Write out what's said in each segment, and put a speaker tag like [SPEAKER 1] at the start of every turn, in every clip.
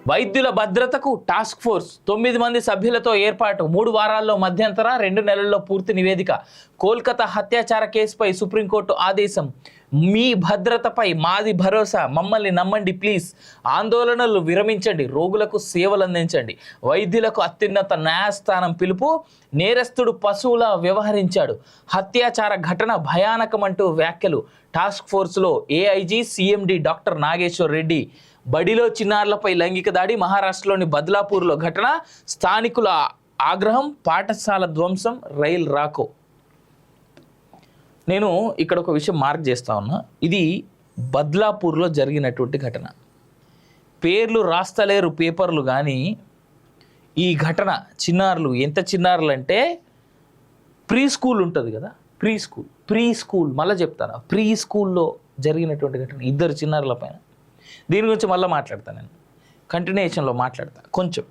[SPEAKER 1] వైద్యుల భద్రతకు task force 9 మంది సభ్యులతో ఏర్పాటు 3 వారాల్లో మధ్యంతర 2 నెలల్లో పూర్తి నివేదిక. కోల్కతా హత్యాచార కేసుపై సుప్రీంకోర్టు ఆదేశం. మీ భద్రతపై మాది భరోసా, మమ్మల్ని నమ్మండి ప్లీజ్. ఆందోళనలు విరమించండి, రోగులకు సేవలు అందించండి. వైద్యులకు అత్యున్నత న్యాయస్థానం పిలుపు. నేరస్తుడు పశువులా వ్యవహరించాడు, హత్యాచార ఘటన భయానకమంటూ వ్యాఖ్యలు. టాస్క్ ఫోర్స్లో AIG CMD doctor Nageshwar Reddy. బడిలో చిన్నారులపై లైంగిక దాడి. మహారాష్ట్రలోని బద్లాపూర్లో ఘటన. స్థానికుల ఆగ్రహం. పాఠశాల ధ్వంసం. రైల్ రాకో. నేను ఇక్కడ ఒక విషయం మార్క్ చేస్తా ఉన్నా. ఇది బద్లాపూర్లో జరిగినటువంటి ఘటన. పేర్లు రాస్తలేరు పేపర్లు, కానీ ఈ ఘటన చిన్నారులు, ఎంత చిన్నారులు అంటే ప్రీ స్కూల్ ఉంటుంది కదా, ప్రీ స్కూల్ మళ్ళీ చెప్తాను, ప్రీ స్కూల్లో జరిగినటువంటి ఘటన. 2 చిన్నారుల పైన. దీని గురించి మళ్ళీ మాట్లాడతాను, నేను కంటిన్యూషన్లో మాట్లాడతా కొంచెం.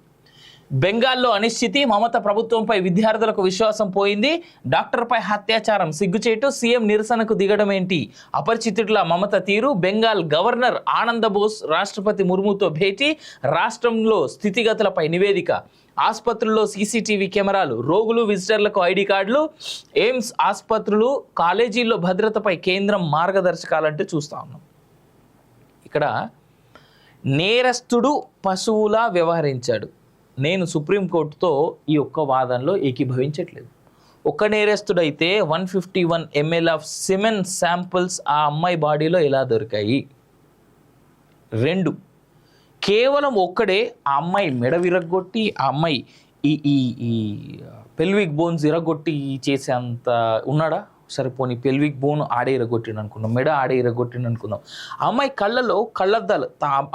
[SPEAKER 1] బెంగాల్లో అనిశ్చితి. మమత ప్రభుత్వంపై విద్యార్థులకు విశ్వాసం పోయింది. డాక్టర్పై అత్యాచారం సిగ్గుచేటు. సీఎం నిరసనకు దిగడం ఏంటి? అపరిచితుల మమత తీరు. బెంగాల్ గవర్నర్ ఆనంద బోస్ రాష్ట్రపతి ముర్ముతో భేటీ. రాష్ట్రంలో స్థితిగతులపై నివేదిక. ఆసుపత్రుల్లో సీసీటీవీ కెమెరాలు. రోగులు విజిటర్లకు ఐడి కార్డులు. ఎయిమ్స్ ఆసుపత్రులు కాలేజీల్లో భద్రతపై కేంద్రం మార్గదర్శకాలంటూ చూస్తా ఉన్నాం. ఇక్కడ నేరస్తుడు పశువులా వ్యవహరించాడు. నేను సుప్రీంకోర్టుతో ఈ ఒక్క వాదనలో ఏకీభవించట్లేదు. ఒక్క నేరస్తుడైతే 151 ml ఆఫ్ సిమెన్ శాంపుల్స్ ఆ అమ్మాయి బాడీలో ఎలా దొరికాయి? 2, కేవలం ఒక్కడే ఆ అమ్మాయి మెడ విరగొట్టి, ఆ అమ్మాయి ఈ ఈ ఈ పెల్విక్ బోన్స్ ఇరగొట్టి చేసేంత ఉన్నాడా? సరిపోని పెల్విక్ బోన్ ఆడే ఇరగొట్టిండు అనుకుందాం, మెడ ఆడే ఇరగొట్టిండు అనుకుందాం. ఆ అమ్మాయి కళ్ళలో కళ్ళద్దాలు,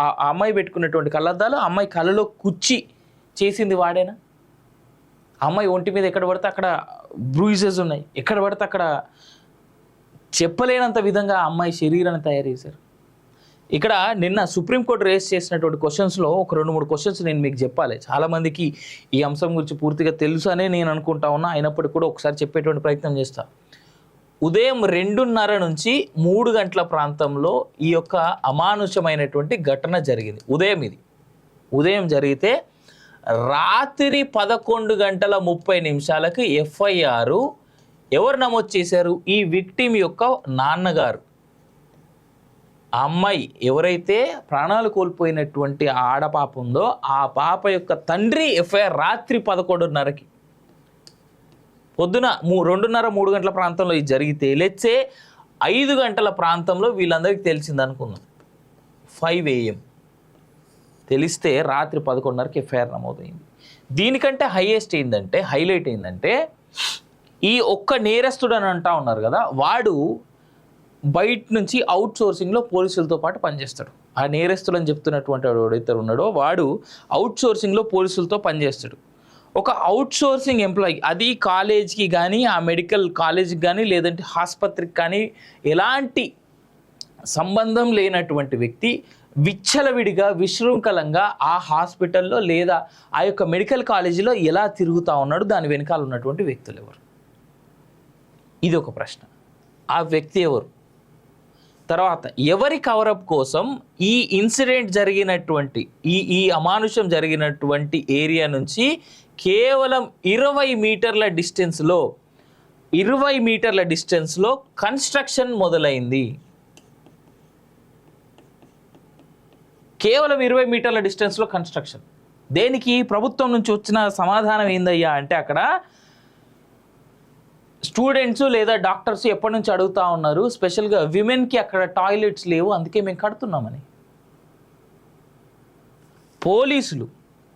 [SPEAKER 1] ఆ అమ్మాయి పెట్టుకున్నటువంటి కళ్ళద్దాలు ఆ అమ్మాయి కళ్ళలో కుచ్చి చేసింది వాడేనా? ఆ అమ్మాయి ఒంటి మీద ఎక్కడ పడితే అక్కడ బ్రూయిజెస్ ఉన్నాయి, ఎక్కడ పడితే అక్కడ చెప్పలేనంత విధంగా ఆ అమ్మాయి శరీరాన్ని తయారు చేశారు. ఇక్కడ నిన్న సుప్రీంకోర్టు రేస్ చేసినటువంటి క్వశ్చన్స్లో ఒక 2-3 క్వశ్చన్స్ నేను మీకు చెప్పాలి. చాలామందికి ఈ అంశం గురించి పూర్తిగా తెలుసు అనే నేను అనుకుంటా ఉన్నా, అయినప్పటికీ కూడా ఒకసారి చెప్పేటువంటి ప్రయత్నం చేస్తా. ఉదయం 2:30 నుంచి 3 గంటల ప్రాంతంలో ఈ యొక్క అమానుషమైనటువంటి ఘటన జరిగింది. ఉదయం జరిగితే రాత్రి 11:30 ఎఫ్ఐఆర్ ఎవరు నమోదు చేశారు? ఈ విక్టిమ్ యొక్క నాన్నగారు. ఆ అమ్మాయి ఎవరైతే ప్రాణాలు కోల్పోయినటువంటి ఆడపాప ఉందో ఆ పాప యొక్క తండ్రి ఎఫ్ఐఆర్ రాత్రి 11:30కి. పొద్దున 2:30-3 గంటల ప్రాంతంలో ఇది జరిగితే లెట్సే 5 గంటల ప్రాంతంలో వీళ్ళందరికీ తెలిసింది అనుకుందాం, 5 AM తెలిస్తే రాత్రి 11:30కి ఎఫ్ఐఆర్ నమోదైంది. దీనికంటే హైలైట్ ఏంటంటే ఈ ఒక్క నేరస్తుడు అని అంటా ఉన్నారు కదా, వాడు బయట నుంచి అవుట్ సోర్సింగ్లో పోలీసులతో పాటు పనిచేస్తాడు. ఆ నేరస్తుడు అని చెప్తున్నటువంటి వాడు ఎవడైతే ఉన్నాడో వాడు అవుట్ సోర్సింగ్లో పోలీసులతో పనిచేస్తాడు. ఒక అవుట్ సోర్సింగ్ ఎంప్లాయీ, అది కాలేజ్కి కానీ, ఆ మెడికల్ కాలేజ్కి కానీ, లేదంటే ఆసుపత్రికి కానీ ఎలాంటి సంబంధం లేనటువంటి వ్యక్తి విచ్చలవిడిగా విశృంఖలంగా ఆ హాస్పిటల్లో లేదా ఆ యొక్క మెడికల్ కాలేజీలో ఎలా తిరుగుతూ ఉన్నాడు? దాని వెనకాల ఉన్నటువంటి వ్యక్తులు ఎవరు? ఇది ఒక ప్రశ్న. ఆ వ్యక్తి ఎవరు? తర్వాత ఎవరి కవరప్ కోసం ఈ ఇన్సిడెంట్ జరిగినటువంటి ఈ అమానుషం జరిగినటువంటి ఏరియా నుంచి కేవలం 20 మీటర్ల డిస్టెన్స్లో కన్స్ట్రక్షన్ మొదలైంది. కేవలం 20 మీటర్ల డిస్టెన్స్లో కన్స్ట్రక్షన్. దేనికి? ప్రభుత్వం నుంచి వచ్చిన సమాధానం ఏందయ్యా అంటే అక్కడ స్టూడెంట్స్ లేదా డాక్టర్స్ ఎప్పటి నుంచి అడుగుతూ ఉన్నారు, స్పెషల్గా విమెన్కి అక్కడ టాయిలెట్స్ లేవు, అందుకే మేము కడుతున్నామని. పోలీసులు,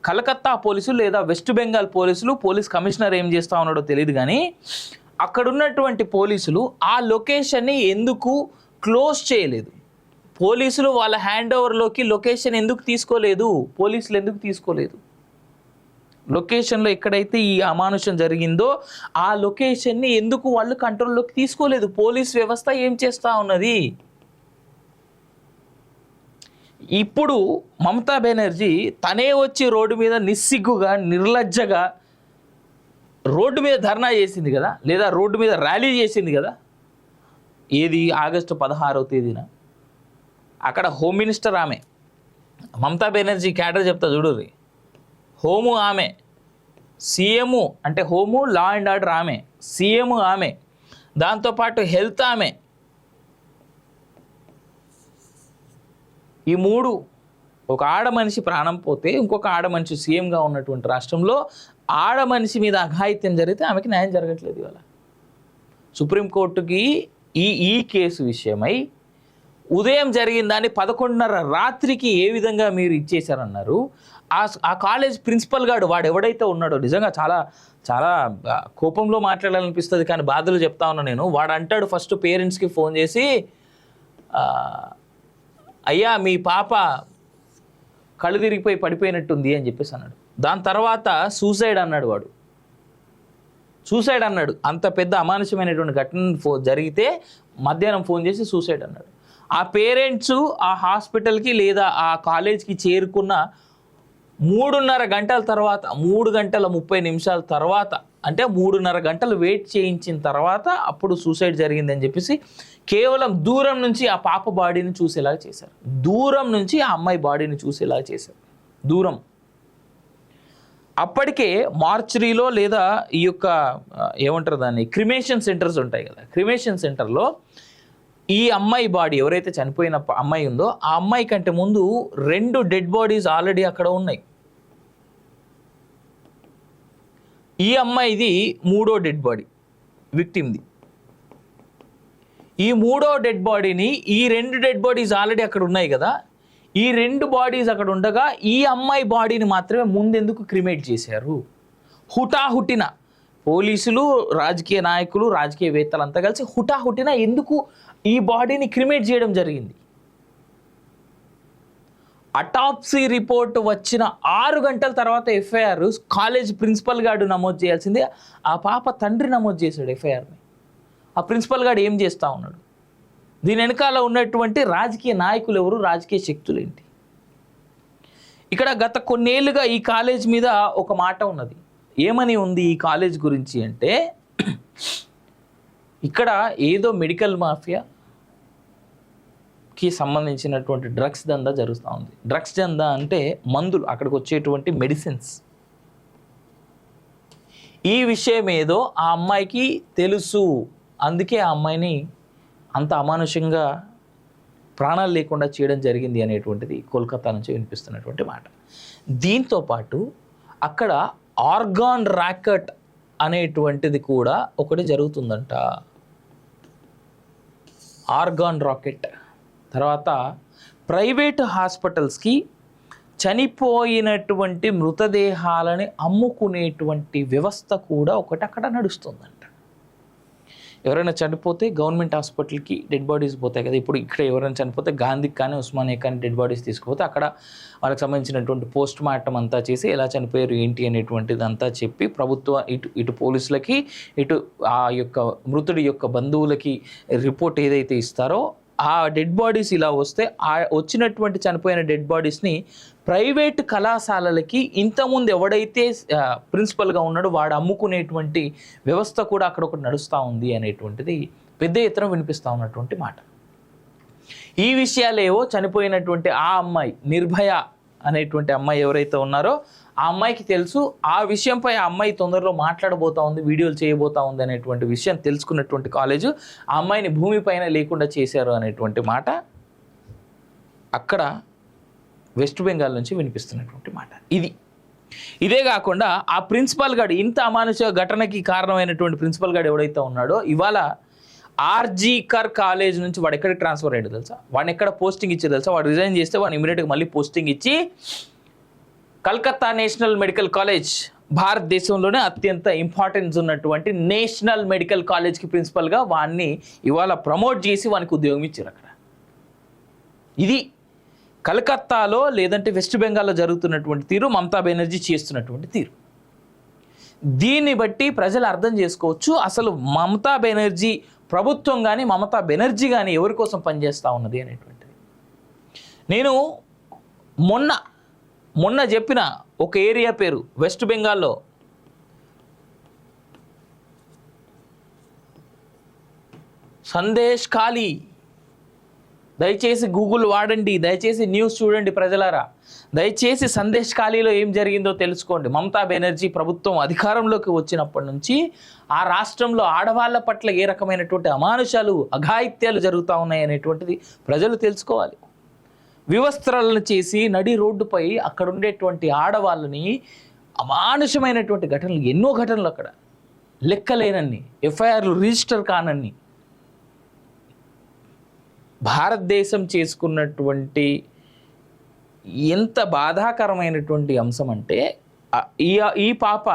[SPEAKER 1] కలకత్తా పోలీసులు లేదా వెస్ట్ బెంగాల్ పోలీసులు, పోలీస్ కమిషనర్ ఏం చేస్తూ ఉన్నాడో తెలియదు, కానీ అక్కడ ఉన్నటువంటి పోలీసులు ఆ లొకేషన్ని ఎందుకు క్లోజ్ చేయలేదు? పోలీసులు వాళ్ళ హ్యాండ్ ఓవర్లోకి లొకేషన్ ఎందుకు తీసుకోలేదు? పోలీసులు ఎందుకు తీసుకోలేదు? లొకేషన్లో ఎక్కడైతే ఈ అమానుషం జరిగిందో ఆ లొకేషన్ని ఎందుకు వాళ్ళు కంట్రోల్లోకి తీసుకోలేదు? పోలీస్ వ్యవస్థ ఏం చేస్తూ ఉన్నది? ఇప్పుడు మమతా బెనర్జీ తనే వచ్చి రోడ్డు మీద నిస్సిగ్గుగా, నిర్లజ్జగా రోడ్డు మీద ధర్నా చేసింది కదా, లేదా రోడ్డు మీద ర్యాలీ చేసింది కదా. ఏది? ఆగస్టు 16వ తేదీన. అక్కడ హోమ్ మినిస్టర్ ఆమె, మమతా బెనర్జీ క్యాడర్ చెప్తా చూడుర్రి. హోము ఆమె, సీఎం అంటే హోము లా అండ్ ఆర్డర్ ఆమె, సీఎం ఆమె, దాంతోపాటు హెల్త్ ఆమె. ఈ మూడు, ఒక ఆడ మనిషి ప్రాణం పోతే ఇంకొక ఆడ మనిషి సీఎంగా ఉన్నటువంటి రాష్ట్రంలో ఆడ మనిషి మీద అఘాయిత్యం జరిగితే ఆమెకి న్యాయం జరగట్లేదు. ఇవాళ సుప్రీంకోర్టుకి ఈ కేసు విషయమై ఉదయం జరిగిన దాన్ని 11:30 రాత్రికి ఏ విధంగా మీరు ఇచ్చేశారన్నారు. ఆ కాలేజ్ ప్రిన్సిపల్ గాడు వాడు ఎవడైతే ఉన్నాడో నిజంగా చాలా చాలా కోపంలో మాట్లాడాలనిపిస్తుంది, కానీ బాధలు చెప్తా ఉన్నా నేను. వాడు అంటాడు ఫస్ట్ పేరెంట్స్కి ఫోన్ చేసి, అయ్యా మీ పాప కళ్ళు తిరిగిపోయి పడిపోయినట్టుంది అని చెప్పేసి అన్నాడు. దాని తర్వాత సూసైడ్ అన్నాడు. వాడు సూసైడ్ అన్నాడు. అంత పెద్ద అమానుషమైనటువంటి ఘటన జరిగితే మధ్యాహ్నం ఫోన్ చేసి సూసైడ్ అన్నాడు. ఆ పేరెంట్స్ ఆ హాస్పిటల్కి లేదా ఆ కాలేజ్కి చేరుకున్న 3:30 గంటల తర్వాత, 3 గంటల 30 నిమిషాల తర్వాత, అంటే 3:30 గంటలు వెయిట్ చేయించిన తర్వాత అప్పుడు సూసైడ్ జరిగిందని చెప్పేసి కేవలం దూరం నుంచి ఆ పాప బాడీని చూసేలాగా చేశారు. దూరం నుంచి ఆ అమ్మాయి బాడీని చూసేలాగా చేశారు. దూరం. అప్పటికే మార్చరీలో లేదా ఈ యొక్క ఏమంటారు దాన్ని, క్రిమేషన్ సెంటర్స్ ఉంటాయి కదా, క్రిమేషన్ సెంటర్లో ఈ అమ్మాయి బాడీ ఎవరైతే చనిపోయిన అమ్మాయి ఉందో ఆ అమ్మాయి కంటే ముందు 2 డెడ్ బాడీస్ ఆల్రెడీ అక్కడ ఉన్నాయి. ఈ అమ్మాయిది 3వ డెడ్ బాడీ, విక్టిమ్ది. ఈ 3వ డెడ్ బాడీని, ఈ 2 డెడ్ బాడీస్ ఆల్రెడీ అక్కడ ఉన్నాయి కదా, ఈ 2 బాడీస్ అక్కడ ఉండగా ఈ అమ్మాయి బాడీని మాత్రమే ముందెందుకు క్రిమేట్ చేశారు? హుటాహుటిన పోలీసులు, రాజకీయ నాయకులు, రాజకీయవేత్తలంతా కలిసి హుటాహుటిన ఎందుకు ఈ బాడీని క్రిమేట్ చేయడం జరిగింది? అటాప్సీ రిపోర్ట్ వచ్చిన 6 గంటల తర్వాత ఎఫ్ఐఆర్ కాలేజ్ ప్రిన్సిపల్ గార్డు నమోదు చేయాల్సిందే. ఆ పాప తండ్రి నమోదు చేశాడు ఎఫ్ఐఆర్ని. ఆ ప్రిన్సిపల్ గార్డు ఏం చేస్తూ ఉన్నాడు? దీని వెనకాల ఉన్నటువంటి రాజకీయ నాయకులు ఎవరు, రాజకీయ శక్తులు ఏంటి? ఇక్కడ గత కొన్నేళ్లుగా ఈ కాలేజ్ మీద ఒక మాట ఉన్నది. ఏమని ఉంది ఈ కాలేజ్ గురించి అంటే, ఇక్కడ ఏదో మెడికల్ మాఫియాకి సంబంధించినటువంటి డ్రగ్స్ దందా జరుగుతూ ఉంది. డ్రగ్స్ దందా అంటే మందులు, అక్కడికి వచ్చేటువంటి మెడిసిన్స్. ఈ విషయం ఏదో ఆ అమ్మాయికి తెలుసు. అందుకే ఆ అమ్మాయిని అంత అమానుషంగా ప్రాణాలు లేకుండా చేయడం జరిగింది అనేటువంటిది కోల్కతా నుంచి వినిపిస్తున్నటువంటి మాట. దీంతోపాటు అక్కడ ఆర్గాన్ ర్యాకెట్ అనేటువంటిది కూడా ఒకటి జరుగుతుందంట. Organ rocket. తర్వాత ప్రైవేట్ హాస్పిటల్స్కి చనిపోయినటువంటి మృతదేహాలని అమ్ముకునేటువంటి వ్యవస్థ కూడా ఒకటి అక్కడ నడుస్తుందంట. ఎవరైనా చనిపోతే గవర్నమెంట్ హాస్పిటల్కి డెడ్ బాడీస్ పోతాయి కదా. ఇప్పుడు ఇక్కడ ఎవరైనా చనిపోతే గాంధీకి కానీ ఉస్మానియా కానీ డెడ్ బాడీస్ తీసుకుపోతే అక్కడ వాళ్ళకి సంబంధించినటువంటి పోస్ట్ మార్టం అంతా చేసి ఎలా చనిపోయారు ఏంటి అనేటువంటిది అంతా చెప్పి ప్రభుత్వ ఇటు పోలీసులకి ఇటు ఆ యొక్క మృతుడి యొక్క బంధువులకి రిపోర్ట్ ఏదైతే ఇస్తారో ఆ డెడ్ బాడీస్ ఇలా వస్తే ఆ వచ్చినటువంటి చనిపోయిన డెడ్ బాడీస్ని ప్రైవేట్ కళాశాలలకి ఇంతకుముందు ఎవడైతే ప్రిన్సిపల్గా ఉన్నాడో వాడు అమ్ముకునేటువంటి వ్యవస్థ కూడా అక్కడ ఒకటి నడుస్తూ ఉంది అనేటువంటిది పెద్ద ఎత్తున వినిపిస్తూ ఉన్నటువంటి మాట. ఈ విషయాలేవో చనిపోయినటువంటి ఆ అమ్మాయి, నిర్భయ అనేటువంటి అమ్మాయి ఎవరైతే ఉన్నారో ఆ అమ్మాయికి తెలుసు. ఆ విషయంపై ఆ అమ్మాయి తొందరలో మాట్లాడబోతా ఉంది, వీడియోలు చేయబోతా ఉంది అనేటువంటి విషయం తెలుసుకున్నటువంటి కాలేజు ఆ అమ్మాయిని భూమిపైన లేకుండా చేశారు అనేటువంటి మాట అక్కడ వెస్ట్ బెంగాల్ నుంచి వినిపిస్తున్నటువంటి మాట. ఇదే కాకుండా ఆ ప్రిన్సిపల్ గాడు, ఇంత అమానుష ఘటనకి కారణమైనటువంటి ప్రిన్సిపల్ గాడు ఎవడైతే ఉన్నాడో ఇవాళ ఆర్జీ కర్ కాలేజ్ నుంచి వాడు ఎక్కడికి ట్రాన్స్ఫర్ అయ్యాడు తెలుసా? వాడిని ఎక్కడ పోస్టింగ్ ఇచ్చారు తెలుసా? వాడు రిజైన్ చేస్తే వాడిని ఇమీడియట్గా మళ్ళీ పోస్టింగ్ ఇచ్చి కల్కత్తా నేషనల్ మెడికల్ కాలేజ్, భారతదేశంలోనే అత్యంత ఇంపార్టెన్స్ ఉన్నటువంటి నేషనల్ మెడికల్ కాలేజ్కి ప్రిన్సిపల్గా వాడిని ఇవాళ ప్రమోట్ చేసి వానికి ఉద్యోగం ఇచ్చారు అక్కడ. ఇది కలకత్తాలో లేదంటే వెస్ట్ బెంగాల్లో జరుగుతున్నటువంటి తీరు, మమతా బెనర్జీ చేస్తున్నటువంటి తీరు. దీన్ని బట్టి ప్రజలు అర్థం చేసుకోవచ్చు అసలు మమతా బెనర్జీ ప్రభుత్వం కానీ మమతా బెనర్జీ కానీ ఎవరి కోసం పనిచేస్తూ ఉన్నది అనేటువంటిది. నేను మొన్న చెప్పిన ఒక ఏరియా పేరు వెస్ట్ బెంగాల్లో సందేశ్ ఖాళీ. దయచేసి గూగుల్ వాడండి, దయచేసి న్యూస్ చూడండి ప్రజలారా, దయచేసి సందేశ్ ఖాళీలో ఏం జరిగిందో తెలుసుకోండి. మమతా బెనర్జీ ప్రభుత్వం అధికారంలోకి వచ్చినప్పటి నుంచి ఆ రాష్ట్రంలో ఆడవాళ్ళ పట్ల ఏ రకమైనటువంటి అమానుషాలు అఘాయిత్యాలు జరుగుతూ ఉన్నాయి అనేటువంటిది ప్రజలు తెలుసుకోవాలి. వివస్త్రాలను చేసి నడి రోడ్డుపై అక్కడ ఉండేటువంటి ఆడవాళ్ళని అమానుషమైనటువంటి ఘటనలు, ఎన్నో ఘటనలు అక్కడ లెక్కలేనన్ని, ఎఫ్ఐఆర్లు రిజిస్టర్ కానన్ని. భారతదేశం చేసుకున్నటువంటి ఎంత బాధాకరమైనటువంటి అంశం అంటే ఈ పాప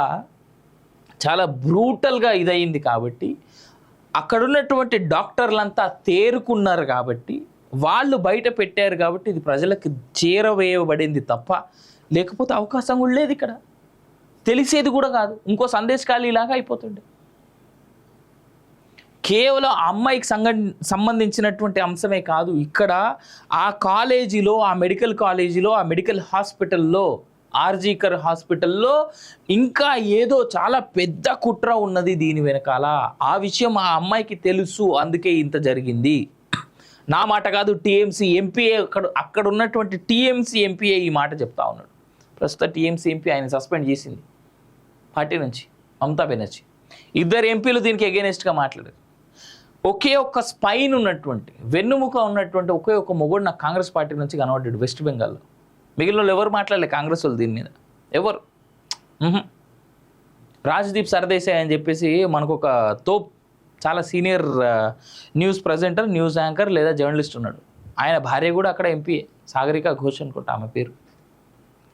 [SPEAKER 1] చాలా బ్రూటల్గా ఇదయింది కాబట్టి అక్కడున్నటువంటి డాక్టర్లంతా తేరుకున్నారు కాబట్టి వాళ్ళు బయట పెట్టారు కాబట్టి ఇది ప్రజలకు చేరవేయబడింది తప్ప లేకపోతే అవకాశం కూడా లేదు. ఇక్కడ తెలిసేది కూడా కాదు, ఇంకో సందేశ్ ఖాళీలాగా అయిపోతుండే. కేవలం ఆ అమ్మాయికి సంబంధించినటువంటి అంశమే కాదు, ఇక్కడ ఆ కాలేజీలో, ఆ మెడికల్ కాలేజీలో, ఆ మెడికల్ హాస్పిటల్లో, ఆర్జీకర్ హాస్పిటల్లో ఇంకా ఏదో చాలా పెద్ద కుట్ర ఉన్నది దీని వెనకాల. ఆ విషయం ఆ అమ్మాయికి తెలుసు, అందుకే ఇంత జరిగింది. నా మాట కాదు, టీఎంసీ ఎంపీఏ అక్కడ ఉన్నటువంటి టీఎంసీ ఎంపీఏ ఈ మాట చెప్తా ఉన్నాడు. ప్రస్తుత టీఎంసీ ఎంపీ ఆయన సస్పెండ్ చేసింది పార్టీ నుంచి, మమతా బెనర్జీ. ఇద్దరు ఎంపీలు దీనికి ఎగెనెస్ట్గా మాట్లాడారు. ఒకే ఒక్క స్పైన్ ఉన్నటువంటి, వెన్నుముక ఉన్నటువంటి ఒకే ఒక్క మొగుడు నాకు కాంగ్రెస్ పార్టీ నుంచి కనబడ్డాడు వెస్ట్ బెంగాల్లో. మిగిలిన వాళ్ళు ఎవరు మాట్లాడలే కాంగ్రెస్ వాళ్ళు దీని మీద, ఎవరు. రాజ్దీప్ సర్దేశాయ్ అని చెప్పేసి మనకు ఒక చాలా senior news presenter, news anchor లేదా జర్నలిస్ట్ ఉన్నాడు. ఆయన భార్య కూడా అక్కడ ఎంపీఏ, సాగరిక ఘోష్ అనుకుంటా ఆమె పేరు.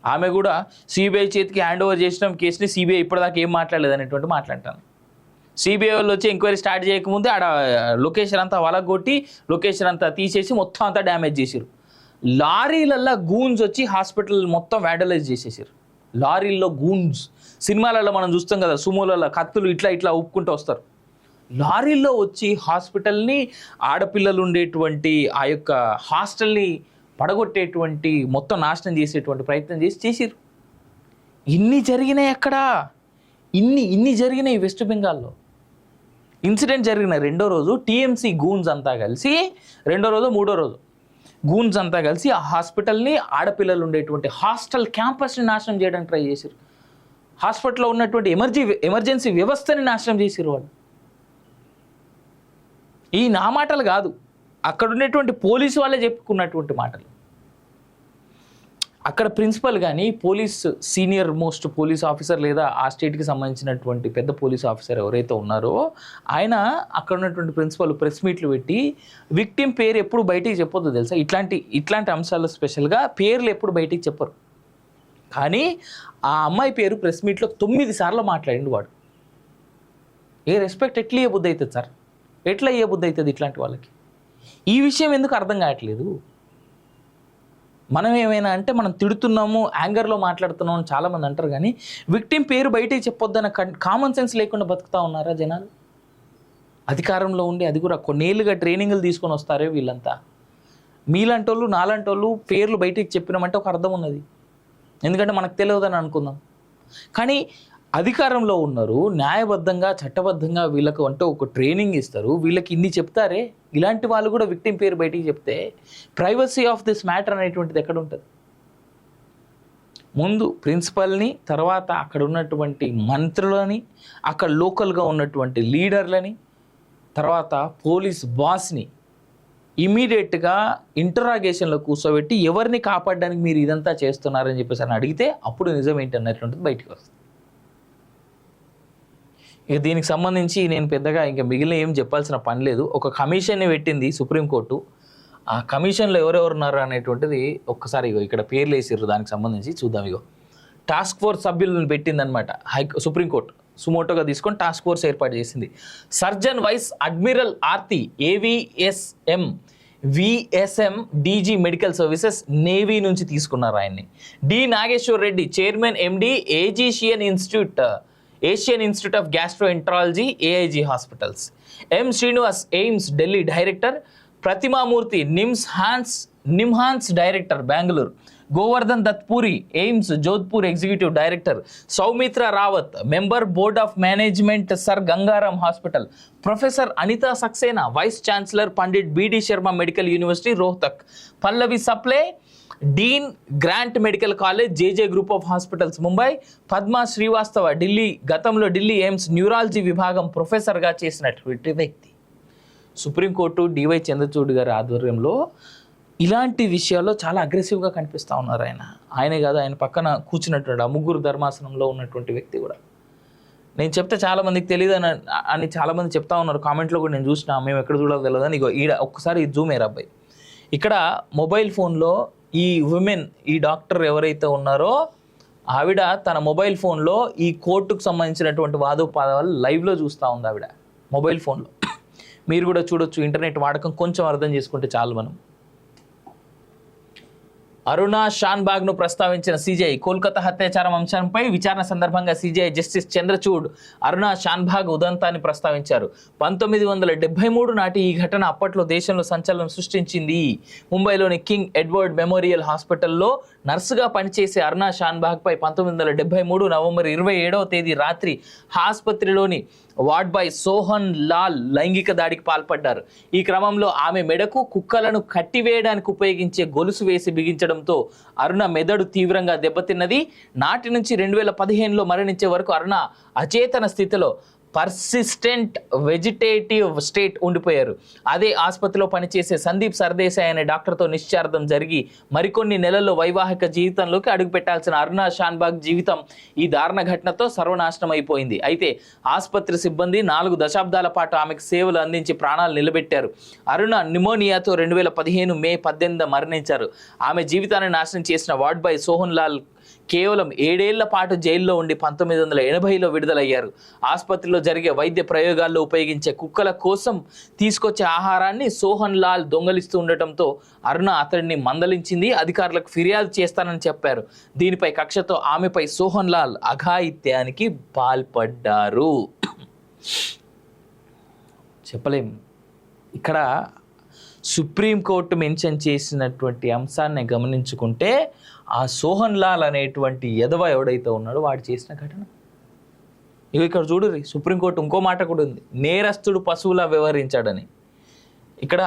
[SPEAKER 1] ఆమె కూడా సిబిఐ చేతికి హ్యాండ్ ఓవర్ చేసిన కేసుని సిబిఐ ఇప్పటిదాకా ఏం మాట్లాడలేదు అనేటువంటి మాట్లాడతాను. సిబిఐ వాళ్ళు వచ్చి ఎంక్వైరీ స్టార్ట్ చేయకముందే ఆడ లొకేషన్ అంతా వలగొట్టి లొకేషన్ అంతా తీసేసి మొత్తం అంతా డ్యామేజ్ చేసారు. లారీలల్లో గూన్స్ వచ్చి హాస్పిటల్ మొత్తం వ్యాండలైజ్ చేసేసారు. లారీల్లో గూన్స్, సినిమాలలో మనం చూస్తాం కదా, సుమోలలో కత్తులు ఇట్లా ఇట్లా ఉప్పుకుంటూ వస్తారు. లారీల్లో వచ్చి హాస్పిటల్ని, ఆడపిల్లలు ఉండేటువంటి ఆ యొక్క హాస్టల్ని పడగొట్టేటువంటి, మొత్తం నాశనం చేసేటువంటి ప్రయత్నం చేసిరు. ఇన్ని జరిగినాయి అక్కడ, ఇన్ని జరిగినాయి వెస్ట్ బెంగాల్లో. ఇన్సిడెంట్ జరిగిన రెండో రోజు టీఎంసీ గూన్స్ అంతా కలిసి, రెండో రోజు మూడో రోజు గూన్స్ అంతా కలిసి ఆ హాస్పిటల్ని, ఆడపిల్లలు ఉండేటువంటి హాస్టల్ క్యాంపస్ని నాశనం చేయడానికి ట్రై చేశారు. హాస్పిటల్లో ఉన్నటువంటి ఎమర్జెన్సీ వ్యవస్థని నాశనం చేశారు వాళ్ళు. ఈ నా మాటలు కాదు, అక్కడ ఉండేటువంటి పోలీసు వాళ్ళే చెప్పుకున్నటువంటి మాటలు. అక్కడ ప్రిన్సిపల్ కానీ police senior most police officer లేదా ఆ స్టేట్కి సంబంధించినటువంటి పెద్ద పోలీస్ ఆఫీసర్ ఎవరైతే ఉన్నారో ఆయన, అక్కడ ఉన్నటువంటి ప్రిన్సిపల్ ప్రెస్ మీట్లు పెట్టి విక్టిమ్ పేరు ఎప్పుడు బయటికి చెప్పొద్దు తెలుసా. ఇట్లాంటి అంశాలు స్పెషల్గా పేర్లు ఎప్పుడు బయటికి చెప్పరు. కానీ ఆ అమ్మాయి పేరు ప్రెస్ మీట్లో 9 సార్లు మాట్లాడిండు వాడు. ఏ రెస్పెక్ట్ ఎట్లా ఇవ్వబుద్ధి అవుతుంది సార్, ఎట్లా ఇవ్వబుద్ధి అవుతుంది ఇట్లాంటి వాళ్ళకి? ఈ విషయం ఎందుకు అర్థం కావట్లేదు? మనం ఏమైనా అంటే మనం తిడుతున్నాము, యాంగర్లో మాట్లాడుతున్నాము అని చాలామంది అంటారు, కానీ విక్టిమ్ పేరు బయటికి చెప్పొద్దన్న కామన్ సెన్స్ లేకుండా బతుకుతూ ఉన్నారా జనాలు? అధికారంలో ఉండి, అది కూడా కొన్నేళ్ళుగా ట్రైనింగ్లు తీసుకొని వస్తారే వీళ్ళంతా. మీలాంటి వాళ్ళు, నాలాంటి వాళ్ళు పేర్లు బయటికి చెప్పినామంటే ఒక అర్థం ఉన్నది, ఎందుకంటే మనకు తెలియదని అనుకుందాం. కానీ అధికారంలో ఉన్నారు, న్యాయబద్ధంగా చట్టబద్ధంగా వీళ్ళకు అంటే ఒక ట్రైనింగ్ ఇస్తారు, వీళ్ళకి ఇన్ని చెప్తారే. ఇలాంటి వాళ్ళు కూడా విక్టిమ్ పేరు బయటికి చెప్తే ప్రైవసీ ఆఫ్ దిస్ మ్యాటర్ అనేటువంటిది ఎక్కడ ఉంటుంది? ముందు ప్రిన్సిపల్ని, తర్వాత అక్కడ ఉన్నటువంటి మంత్రులని, అక్కడ లోకల్గా ఉన్నటువంటి లీడర్లని, తర్వాత పోలీస్ బాస్ని ఇమీడియట్గా ఇంటరాగేషన్లో కూర్చోబెట్టి ఎవరిని కాపాడడానికి మీరు ఇదంతా చేస్తున్నారని చెప్పేసి అని అడిగితే అప్పుడు నిజం ఏంటి అన్నటువంటిది బయటకు వస్తుంది. ఇక దీనికి సంబంధించి నేను పెద్దగా ఇంకా మిగిలిన ఏం చెప్పాల్సిన పని లేదు. ఒక కమిషన్ని పెట్టింది సుప్రీంకోర్టు. ఆ కమిషన్లో ఎవరెవరు ఉన్నారు అనేటువంటిది ఒక్కసారి ఇక్కడ పేర్లు వేసిర్రు, దానికి సంబంధించి చూద్దాం. టాస్క్ ఫోర్స్ సభ్యులను పెట్టిందనమాట సుప్రీంకోర్టు. సుమోటోగా తీసుకొని టాస్క్ ఫోర్స్ ఏర్పాటు చేసింది. Surgeon vice admiral Aarti, ఏవిఎస్ఎం VSM DG medical services, navy నుంచి తీసుకున్నారు ఆయన్ని. D Nageshwar Reddy, chairman MD Asian institute of gastroenterology, AIG hospitals. M Srinivas, AIIMS Delhi director. Pratima Murthy, NIMHANS director Bengaluru. Govardhan దత్పూరి AIIMS Jodhpur executive director, Soumitra Rawat member board of management sir Gangaram hospital, professor Anita Saxena vice chancellor Pandit BD Sharma medical university Rohtak, Pallavi సప్లే Deen grant medical college JJ group of hospitals Mumbai, Padma Srivastava Delhi గతంలో Delhi AIIMS neurology విభాగం ప్రొఫెసర్గా చేసినటువంటి వ్యక్తి. Supreme court DY Chandrachud గారి ఆధ్వర్యంలో ఇలాంటి విషయాల్లో చాలా అగ్రెసివ్గా కనిపిస్తూ ఉన్నారు. ఆయనే కాదు, ఆయన పక్కన కూర్చున్నటువంటి ఆ ముగ్గురు ధర్మాసనంలో ఉన్నటువంటి వ్యక్తి కూడా. నేను చెప్తే చాలామందికి తెలియదు అని చాలామంది చెప్తా ఉన్నారు కామెంట్లో కూడా. నేను చూసినా, మేము ఎక్కడ చూడాలో తెలియదు అని. ఇగో ఈడ ఒక్కసారి జూమ్ అయ్యారు అబ్బాయి. ఇక్కడ మొబైల్ ఫోన్లో ఈ ఉమెన్, ఈ డాక్టర్ ఎవరైతే ఉన్నారో ఆవిడ తన మొబైల్ ఫోన్లో ఈ కోర్టుకు సంబంధించినటువంటి వాదోపాదాలు లైవ్లో చూస్తూ ఉంది ఆవిడ మొబైల్ ఫోన్లో. మీరు కూడా చూడొచ్చు. ఇంటర్నెట్ వాడకం కొంచెం అర్థం చేసుకుంటే చాలు. మనం అరుణా షాన్బాగ్ను ప్రస్తావించిన సిజేఐ, కోల్కతా హత్యాచారం అంశంపై విచారణ సందర్భంగా సిజేఐ జస్టిస్ చంద్రచూడ్ అరుణా షాన్బాగ్ ఉదంతాన్ని ప్రస్తావించారు. 1973 నాటి ఈ ఘటన అప్పట్లో దేశంలో సంచలనం సృష్టించింది. ముంబైలోని కింగ్ ఎడ్వర్డ్ మెమోరియల్ హాస్పిటల్లో నర్సుగా పనిచేసే అరుణా షాన్బాగ్పై 1973 నవంబర్ 27వ తేదీ రాత్రి ఆసుపత్రిలోని వార్డ్ బాయ్ సోహన్ లాల్ లైంగిక దాడికి పాల్పడ్డారు. ఈ క్రమంలో ఆమె మెడకు కుక్కలను కట్టివేయడానికి ఉపయోగించే గొలుసు వేసి బిగించడంతో అరుణ మెదడు తీవ్రంగా దెబ్బతిన్నది. నాటి నుంచి 2015లో మరణించే వరకు అరుణ అచేతన స్థితిలో పర్సిస్టెంట్ వెజిటేటివ్ స్టేట్ ఉండిపోయారు. అదే ఆసుపత్రిలో పనిచేసే సందీప్ సర్దేశాయ్ అనే డాక్టర్తో నిశ్చార్థం జరిగి మరికొన్ని నెలల్లో వైవాహిక జీవితంలోకి అడుగుపెట్టాల్సిన అరుణా షాన్బాగ్ జీవితం ఈ దారుణ ఘటనతో సర్వనాశనం అయిపోయింది. అయితే ఆసుపత్రి సిబ్బంది 4 దశాబ్దాల పాటు ఆమెకు సేవలు అందించి ప్రాణాలు నిలబెట్టారు. అరుణ న్యూమోనియాతో 2015 మే 18 మరణించారు. ఆమె జీవితాన్ని నాశనం చేసిన వార్డ్ బాయ్ సోహన్ లాల్ కేవలం 7 ఏళ్ల పాటు జైల్లో ఉండి 1980లో విడుదలయ్యారు. ఆసుపత్రిలో జరిగే వైద్య ప్రయోగాల్లో ఉపయోగించే కుక్కల కోసం తీసుకొచ్చే ఆహారాన్ని సోహన్ లాల్ దొంగలిస్తూ ఉండటంతో అరుణ అతడిని మందలించింది. అధికారులకు ఫిర్యాదు చేస్తానని చెప్పారు. దీనిపై కక్షతో ఆమెపై సోహన్ లాల్ అఘాయిత్యానికి పాల్పడ్డారు. చెప్పలేం. ఇక్కడ సుప్రీంకోర్టు మెన్షన్ చేసినటువంటి అంశాన్ని గమనించుకుంటే ఆ సోహన్ లాల్ అనేటువంటి ఎదవ ఎవడైతే ఉన్నాడో వాడు చేసిన ఘటన. ఇవి ఇక్కడ చూడుర్రి, సుప్రీంకోర్టు ఇంకో మాట కూడా ఉంది, నేరస్తుడు పశువులా వ్యవహరించాడని. ఇక్కడ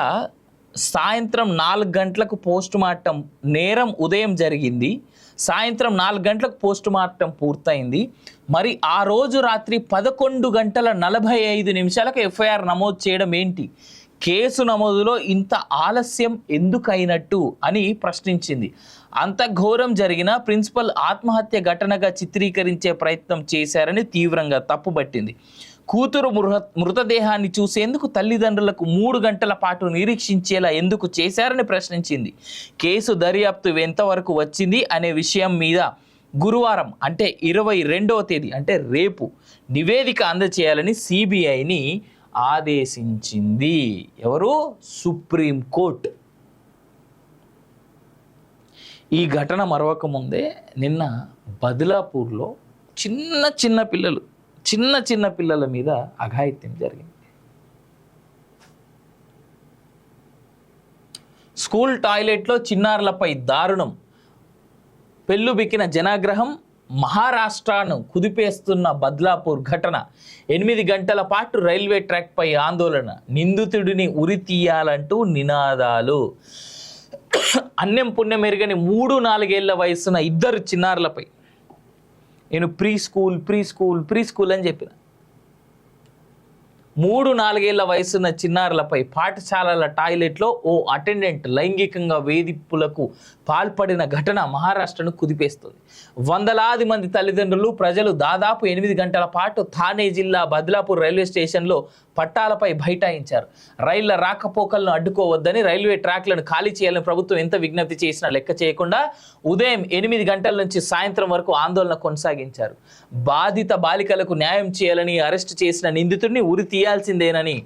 [SPEAKER 1] సాయంత్రం 4 గంటలకు పోస్ట్ మార్టం, నేరం ఉదయం జరిగింది, సాయంత్రం 4 గంటలకు పోస్ట్ మార్టం పూర్తయింది. మరి ఆ రోజు రాత్రి 11 గంటల 45 నిమిషాలకు ఎఫ్ఐఆర్ నమోదు చేయడం ఏంటి? కేసు నమోదులో ఇంత ఆలస్యం ఎందుకైనట్టు అని ప్రశ్నించింది. అంత ఘోరం జరిగిన ప్రిన్సిపల్ ఆత్మహత్య ఘటనగా చిత్రీకరించే ప్రయత్నం చేశారని తీవ్రంగా తప్పుబట్టింది. కూతురు మృతదేహాన్ని చూసేందుకు తల్లిదండ్రులకు 3 గంటల పాటు నిరీక్షించేలా ఎందుకు చేశారని ప్రశ్నించింది. కేసు దర్యాప్తు ఎంతవరకు వచ్చింది అనే విషయం మీద గురువారం అంటే 22వ తేదీ అంటే రేపు నివేదిక అందజేయాలని సిబిఐని ఆదేశించింది. ఎవరు? సుప్రీంకోర్టు. ఈ ఘటన మరవక ముందే నిన్న బద్లాపూర్లో చిన్న పిల్లల మీద అఘాయిత్యం జరిగింది. స్కూల్ టాయిలెట్లో చిన్నారులపై దారుణం, పెళ్ళుబిక్కిన జనాగ్రహం, మహారాష్ట్రను కుదిపేస్తున్న బద్లాపూర్ ఘటన. 8 గంటల పాటు రైల్వే ట్రాక్పై ఆందోళన, నిందితుడిని ఉరి తీయాలంటూ నినాదాలు. అన్నం పుణ్యం ఎరగని 3-4 ఏళ్ల వయసున్న 2 చిన్నారులపై నేను ప్రీ స్కూల్ అని చెప్పిన. 3-4 ఏళ్ల వయసున్న చిన్నారులపై పాఠశాలల టాయిలెట్లో ఓ అటెండెంట్ లైంగికంగా వేధింపులకు పాల్పడిన ఘటన మహారాష్ట్రను కుదిపేస్తుంది. వందలాది మంది తల్లిదండ్రులు, ప్రజలు దాదాపు 8 గంటల పాటు థానే జిల్లా బద్లాపూర్ రైల్వే స్టేషన్లో పట్టాలపై బైఠాయించారు. రైళ్ల రాకపోకలను అడ్డుకోవద్దని, రైల్వే ట్రాక్లను ఖాళీ చేయాలని ప్రభుత్వం ఎంత విజ్ఞప్తి చేసినా లెక్క చేయకుండా ఉదయం 8 గంటల నుంచి సాయంత్రం వరకు ఆందోళన కొనసాగించారు. బాధిత బాలికలకు న్యాయం చేయాలని, అరెస్టు చేసిన నిందితుడిని ఉరి తీయాల్సిందేనని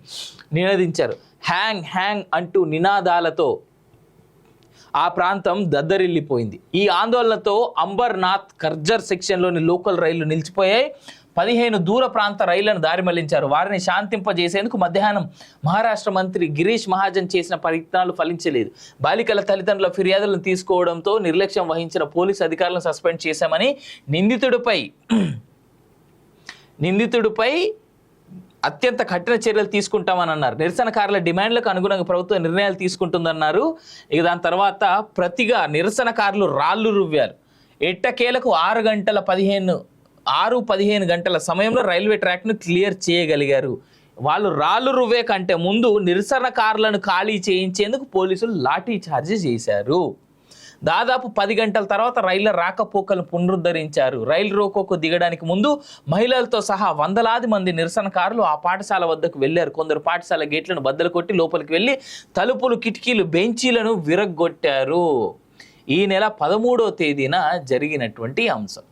[SPEAKER 1] నినదించారు. హ్యాంగ్ అంటూ నినాదాలతో ఆ ప్రాంతం దద్దరిల్లిపోయింది. ఈ ఆందోళనతో అంబర్నాథ్, కర్జర్ సెక్షన్లోని లోకల్ రైళ్లు నిలిచిపోయాయి. 15 దూర ప్రాంత రైళ్లను దారి మళ్లించారు. వారిని శాంతింపజేసేందుకు మధ్యాహ్నం మహారాష్ట్ర మంత్రి గిరీష్ మహాజన్ చేసిన ప్రయత్నాలు ఫలించలేదు. బాలికల తల్లిదండ్రుల ఫిర్యాదులను తీసుకోవడంతో నిర్లక్ష్యం వహించిన పోలీసు అధికారులను సస్పెండ్ చేశామని నిందితుడిపై అత్యంత కఠిన చర్యలు తీసుకుంటామని అన్నారు. నిరసనకారుల డిమాండ్లకు అనుగుణంగా ప్రభుత్వం నిర్ణయాలు తీసుకుంటుందన్నారు. ఇక దాని తర్వాత ప్రతిగా నిరసనకారులు రాళ్లు రువ్వారు. ఎట్టకేలకు 6:15 గంటల సమయంలో రైల్వే ట్రాక్ను క్లియర్ చేయగలిగారు. వాళ్ళు రాళ్లు రువ్వే కంటే ముందు నిరసనకారులను ఖాళీ చేయించేందుకు పోలీసులు లాఠీ చార్జీ చేశారు. దాదాపు 10 గంటల తర్వాత రైళ్ల రాకపోకలను పునరుద్ధరించారు. రైలు రోకోకు దిగడానికి ముందు మహిళలతో సహా వందలాది మంది నిరసనకారులు ఆ పాఠశాల వద్దకు వెళ్లారు. కొందరు పాఠశాల గేట్లను బద్దలు కొట్టి లోపలికి వెళ్లి తలుపులు, కిటికీలు, బెంచీలను విరగ్గొట్టారు. ఈ నెల 13వ తేదీన జరిగినటువంటి అంశం.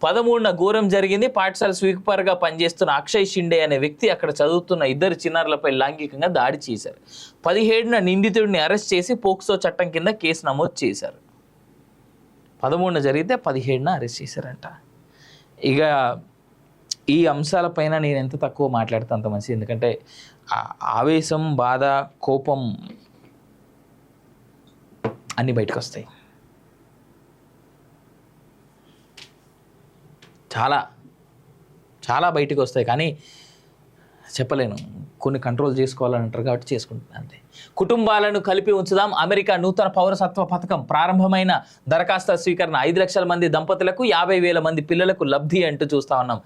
[SPEAKER 1] 13న ఘోరం జరిగింది. పాఠశాల స్వీపర్గా పనిచేస్తున్న అక్షయ్ షిండే అనే వ్యక్తి అక్కడ చదువుతున్న 2 చిన్నారులపై లైంగికంగా దాడి చేశారు. 17న నిందితుడిని అరెస్ట్ చేసి పోక్సో చట్టం కింద కేసు నమోదు చేశారు. 13న జరిగితే 17న అరెస్ట్ చేశారంట. ఇక ఈ అంశాలపైన నేను ఎంత తక్కువ మాట్లాడితే అంత మంచిది. ఎందుకంటే ఆవేశం, బాధ, కోపం అన్నీ బయటకు వస్తాయి. చాలా బయటకు వస్తాయి, కానీ చెప్పలేను. కొన్ని కంట్రోల్ చేసుకోవాలని అంటారు కాబట్టి చేసుకుంటున్నాను అంతే. కుటుంబాలను కలిపి ఉంచుదాం. అమెరికా నూతన పౌరసత్వ పథకం ప్రారంభమైన దరఖాస్తు స్వీకరణ. 5 లక్షల మంది దంపతులకు 50,000 మంది పిల్లలకు లబ్ధి అంటూ చూస్తా ఉన్నాం.